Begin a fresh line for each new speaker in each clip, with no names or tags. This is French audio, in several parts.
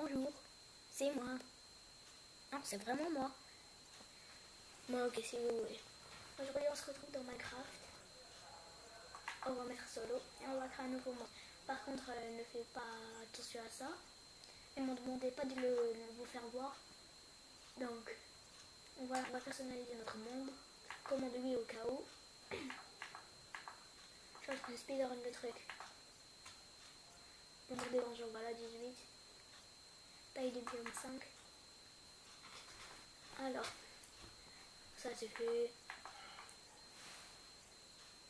Bonjour, c'est moi. Non, c'est vraiment moi. Bon, ok, si vous voulez. Aujourd'hui, on se retrouve dans Minecraft. On va mettre solo et on va créer un nouveau monde. Par contre, ne faites pas attention à ça. Et ne me demandez pas de vous faire voir. Donc, on va personnaliser notre monde. Commande oui au cas où. Je suis en train de speedrun le truc. Nombre des donjons, voilà, 18. Taille de biome 5. Alors, ça c'est fait.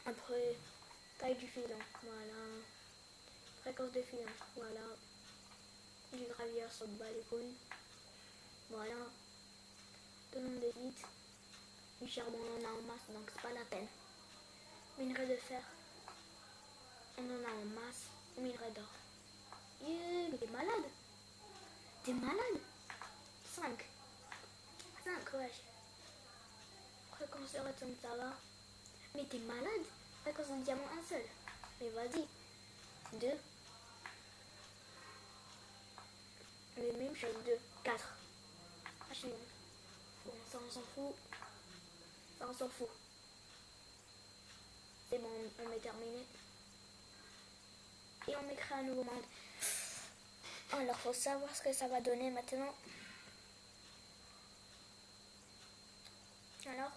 Après, taille du filon, voilà. Fréquence de filon, voilà. Du gravier, ça me bat les couilles. Voilà. Tout le monde est vite. Du charbon, on en a en masse, donc c'est pas la peine. Minerai de fer, on en a en masse. Minerai d'or. Yeah, mais t'es malade. T'es malade. 5. 5, wesh. Fréquence de redstone, ça va. Mais t'es malade. Fréquence de diamant, un seul. Mais vas-y. 2. Les mêmes choses, 2. 4. Ah, je suis bon. Bon, ça on s'en fout. Ça on s'en fout. C'est bon, on est terminé. Et on écrit un nouveau monde. Alors, faut savoir ce que ça va donner maintenant. Alors,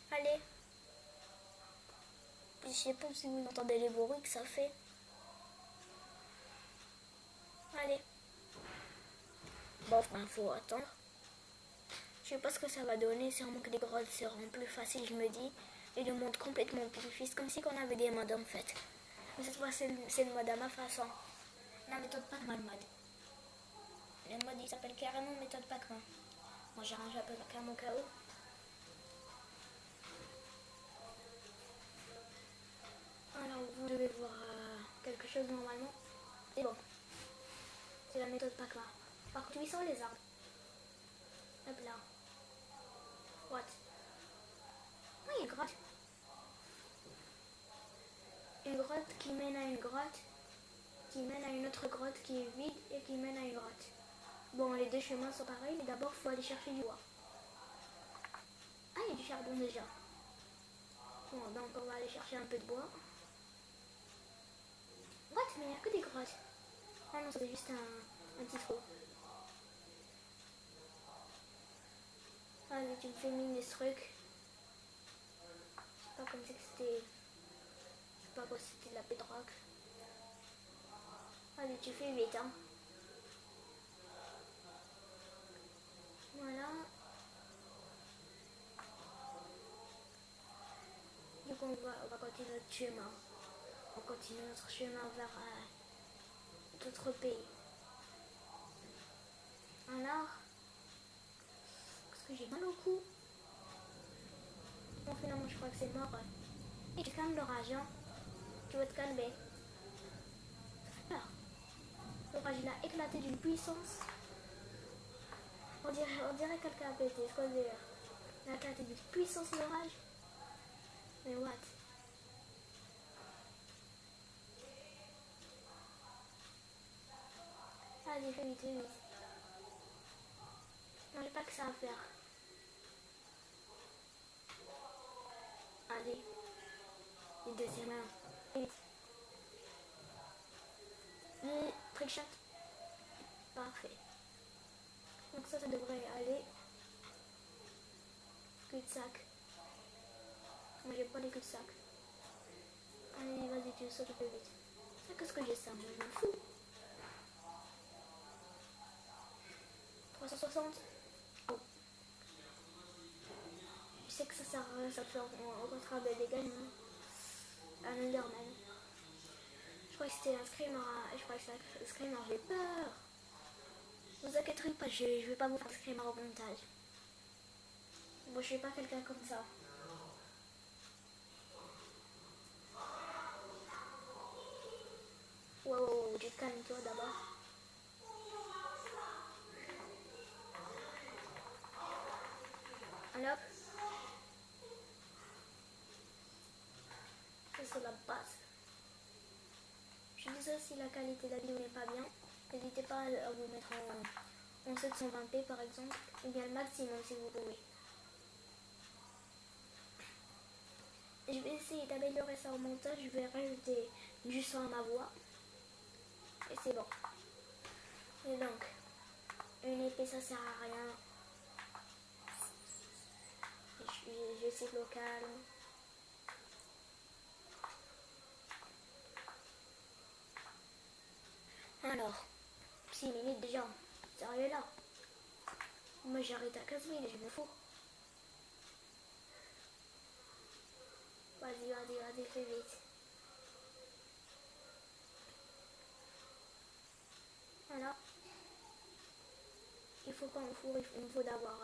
allez. Je sais pas si vous entendez les bruits que ça fait. Allez. Bon, enfin, faut attendre. Je sais pas ce que ça va donner. Sûrement que les grottes seront plus faciles, je me dis. Et le monde complètement pacifiste, comme si on avait des modes en fait. Mais cette fois, c'est le mode à ma façon. La méthode Pac-Man mode. Le mode il s'appelle carrément méthode Pac-Man. Moi j'arrange un peu la cam au cas où. Alors vous devez voir quelque chose normalement. C'est bon. C'est la méthode Pac-Man. Par contre, ils sont les arbres. Hop là. What? Ah, il y a une grotte. Une grotte qui mène à une grotte. Qui mène à une autre grotte qui est vide et qui mène à une grotte. Bon, les deux chemins sont pareils, mais d'abord, il faut aller chercher du bois. Ah, il y a du charbon déjà. Bon, donc on va aller chercher un peu de bois. What? Mais il n'y a que des grottes. Ah non, c'est juste un petit trou. Allez, tu me fais miner ce truc. C'est pas comme si c'était... Je sais pas quoi, c'était de la bedrock. Allez, tu fais 8, hein. Voilà. Du coup, on va continuer notre chemin. On continue notre chemin vers d'autres pays. Alors, parce que j'ai mal au cou. Bon, finalement, je crois que c'est mort. Et tu calmes l'orage, hein. Tu vas te calmer. Ça fait peur. L'orage, il a éclaté d'une puissance. On dirait quelqu'un a pété, ce qu'on dit. Il a éclaté d'une puissance l'orage. Mais what? Allez, fais vite, fais vite. Non, j'ai pas que ça à faire. Allez. Les deuxième main. Fais vite. Trickshot. Parfait. Donc ça devrait aller. Cul-de-sac. Moi, j'ai pas les cul-de-sac. Allez, vas-y, tu sautes un peu vite. Ça, qu'est-ce que j'ai ça? Moi, je m'en fous. 360. Oh. Je sais que ça fait au contraire des dégâts, un Enderman. Je crois que c'était un screamer. Je crois que c'était un screamer. J'ai peur. Ne vous inquiétez pas, je vais pas vous faire un screamer au montage. Moi, je suis pas quelqu'un comme ça. Wow, tu te calmes toi d'abord. Alors, ça c'est la base. Je dis ça, si la qualité de la vidéo n'est pas bien, n'hésitez pas à vous mettre en 720p par exemple, ou bien le maximum si vous pouvez. Je vais essayer d'améliorer ça au montage, je vais rajouter du son à ma voix. Et c'est bon. Et donc, une épée ça sert à rien. Je sais le calme. Alors, 6 minutes déjà. Sérieux là? Moi j'arrête à 15 minutes, je me fous. Vas-y, fais vite. Voilà. Il faut pas en four, il faut d'avoir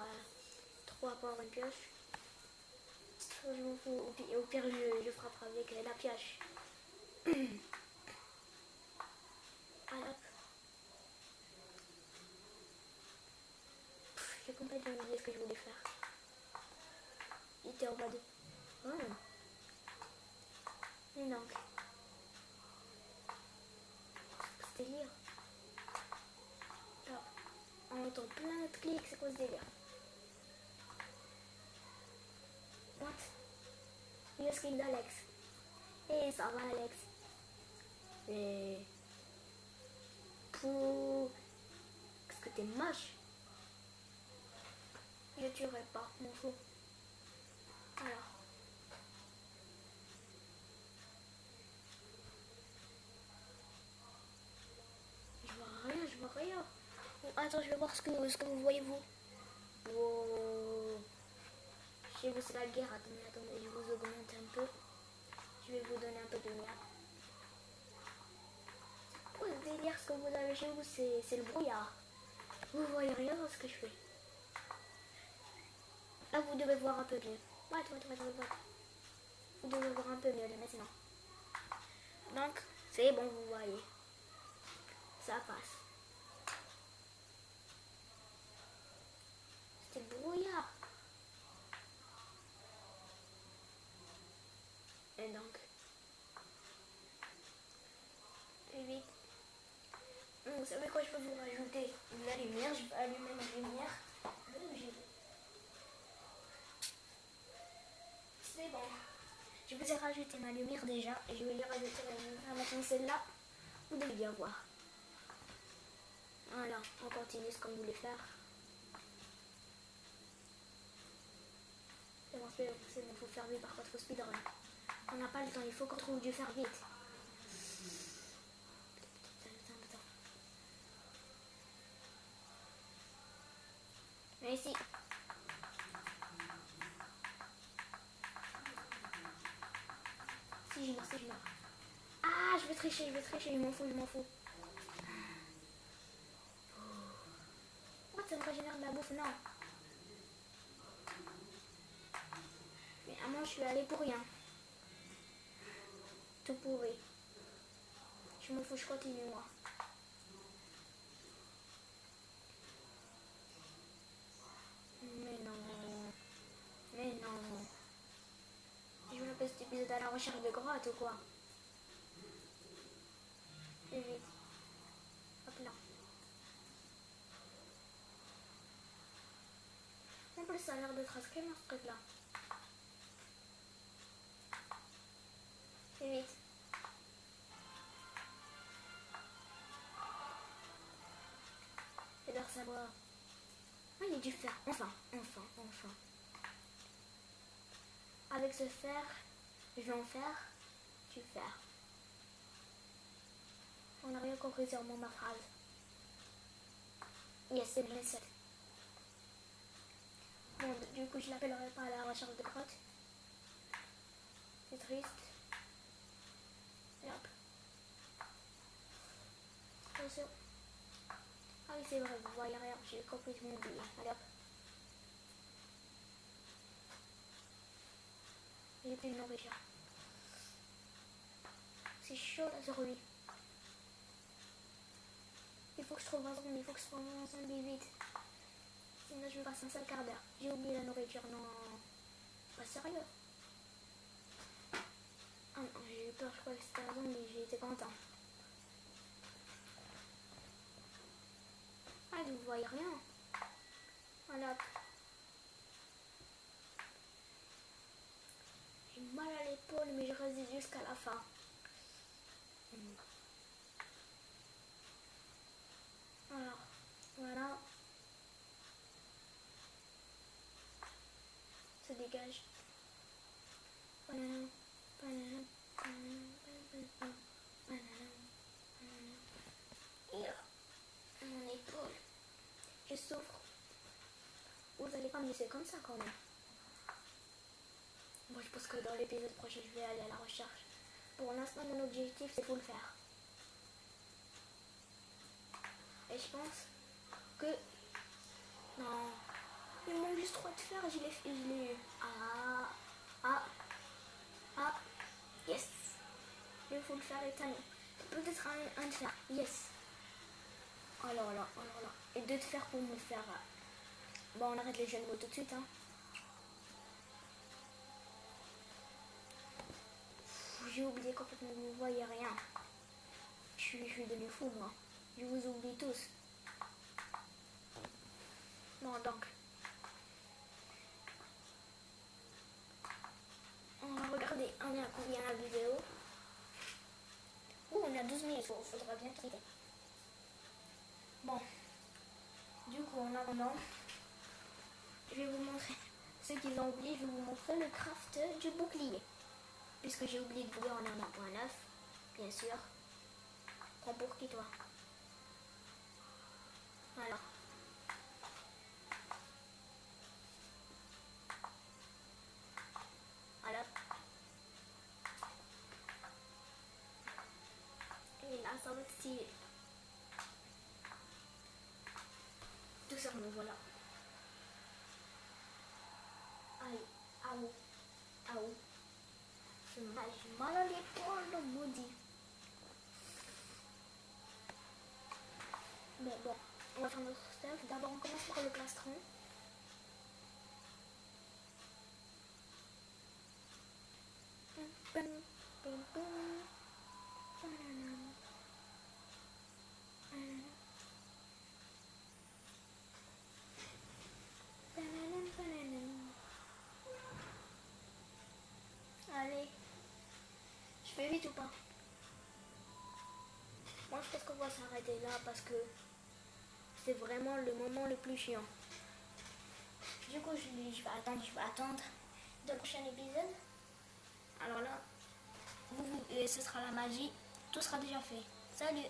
3 pour une pioche. Je m'en fous, au pire je frappe avec la pioche. Voilà. J'ai complètement oublié ce que je voulais faire. Il était en mode... Oh. Et donc... C'était lire. Alors, on entend plein de clics, c'est quoi ce délire? What? Le skin d'Alex. Et ça va Alex. Et... Pouh... Qu'est-ce que t'es moche? Je tuerai pas, m'en fous. Alors... Je vois rien. Oh, attends, je vais voir ce que vous voyez vous. Wow. Chez vous c'est la guerre. Attendez, je vous augmente un peu. Je vais vous donner un peu de lumière. Oh, ce délire, ce que vous avez chez vous, c'est le brouillard. Vous voyez rien dans ce que je fais. Là, vous devez voir un peu mieux. What. Vous devez voir un peu mieux là maintenant. Donc, c'est bon, vous voyez. Ça passe. C'était le brouillard. Et donc, et vite. Vous savez quoi, je peux vous rajouter de la lumière. Je vais allumer ma lumière. C'est bon. Je vous ai rajouté ma lumière déjà. Et je vais lui rajouter la lumière. Maintenant, celle-là, vous devez bien voir. Voilà, on continue ce qu'on voulait faire. C'est bon, il faut faire vite. Par contre, il faut speedrun. On n'a pas le temps, il faut qu'on trouve du faire vite. Putain. Mais ici. Si je meurs. Ah, je vais tricher, je m'en fous. What, ça me régénère de la bouffe, non. Mais à moi, je suis allée pour rien. Tout pourri. Je m'en fous, je continue, moi. Mais non. Je me pose cet épisode à la recherche de grotte ou quoi? Et vite. Hop là. En plus, ça a l'air d'être inscrit dans ce truc-là. Et vite. J'adore savoir. Ah, il y a du fer. Enfin. Avec ce fer, je vais en faire du fer. On n'a rien compris sur ma phrase. Yes, c'est bien ça. Bon, du coup, je l'appellerai pas à la recherche de grotte. C'est triste. Et hop. Attention. Ah oui, c'est vrai, vous voyez rien. J'ai complètement oublié. Allez hop. J'ai plus de nourriture. C'est chaud là sur lui. Il faut que je trouve un zombie vite. Sinon je vais passer un seul quart d'heure. J'ai oublié la nourriture, non. Pas sérieux. Ah non, j'ai eu peur, je crois que c'était un zombie, j'ai été content. vous voyez rien. Voilà. J'ai mal à l'épaule, mais je résiste jusqu'à la fin. Alors, voilà. Ça dégage. Et mon épaule. Je souffre. Vous allez pas me laisser comme ça quand même. Bon, je pense que dans l'épisode prochain, je vais aller à la recherche. Pour l'instant, mon objectif, c'est de le faire. Et je pense que... Non. Il manque juste 3 de fer, je l'ai eu. Yes. Il faut le faire étaler. Peut-être un de fer. Yes. Alors là. Et 2 de fer pour me faire... Bon, on arrête les jeux de mots tout de suite, hein. J'ai oublié complètement, vous ne voyez rien. Je suis devenu fou, moi. Je vous oublie tous. Bon, donc. On va regarder. On est à combien la vidéo? On a 12 minutes. Il faudra bien quitter. Bon. Du coup, en attendant, je vais vous montrer ce qu'ils ont oublié. Je vais vous montrer le craft du bouclier. Puisque j'ai oublié de vous dire en 1.9, bien sûr. Prends pour qui, toi? Voilà. Voilà. Et là, ça va être stylé. Tout ça, me voilà. Allez, aou. J'ai mal à l'épaule, maudit. Bon, on va faire notre stuff. D'abord, on commence par le plastron. Allez, je fais vite ou pas? Moi, je pense qu'on va s'arrêter là parce que c'est vraiment le moment le plus chiant. Du coup, je vais attendre dans le prochain épisode. Alors là, ce sera la magie. Tout sera déjà fait. Salut!